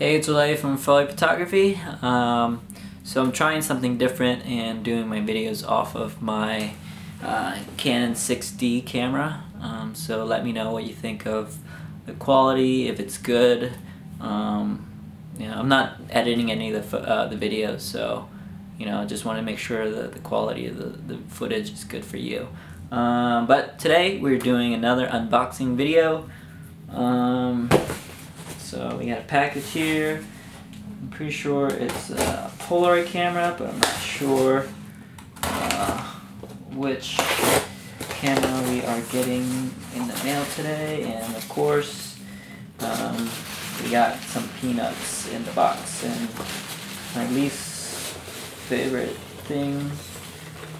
Hey, it's Ole from PhotOle Photography. So I'm trying something different and doing my videos off of my Canon 6D camera. So let me know what you think of the quality, if it's good. I'm not editing any of the videos, so I just want to make sure that the quality of the footage is good for you. But today we're doing another unboxing video. So we got a package here. I'm pretty sure it's a Polaroid camera, but I'm not sure which camera we are getting in the mail today. And of course, we got some peanuts in the box. And my least favorite thing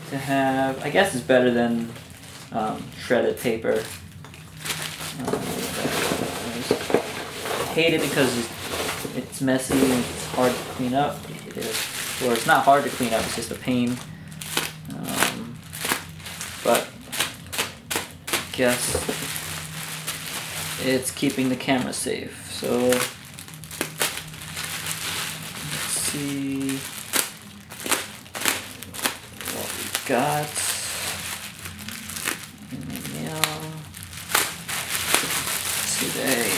to have, I guess, is better than shredded paper. I hate it because it's messy and it's hard to clean up. Or it's not hard to clean up, it's just a pain. But I guess it's keeping the camera safe. So let's see what we got in the mail today.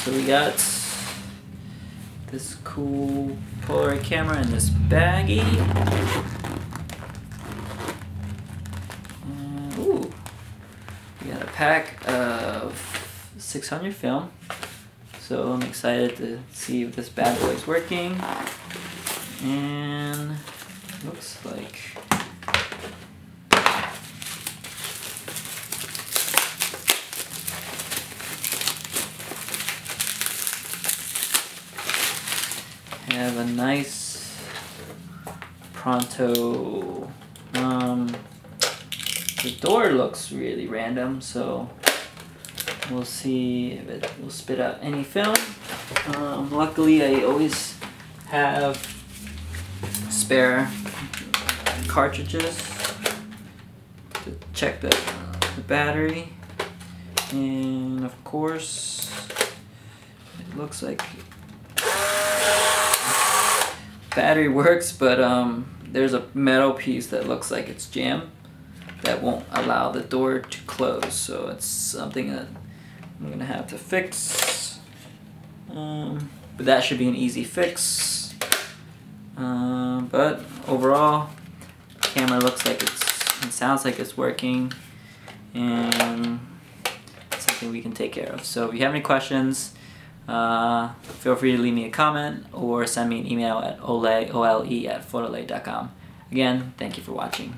So we got this cool Polaroid camera in this baggie. Ooh, we got a pack of 600 film. So I'm excited to see if this bad boy is working. And looks like have a nice pronto. The door looks really random, so we'll see if it will spit out any film. Luckily, I always have spare cartridges to check the battery, and of course, it looks like battery works, but there's a metal piece that looks like it's jammed that won't allow the door to close, so it's something that I'm gonna have to fix. But that should be an easy fix. But overall, the camera looks like it sounds like it's working, and it's something we can take care of. So if you have any questions, feel free to leave me a comment or send me an email at ole@photole.com. Again, thank you for watching.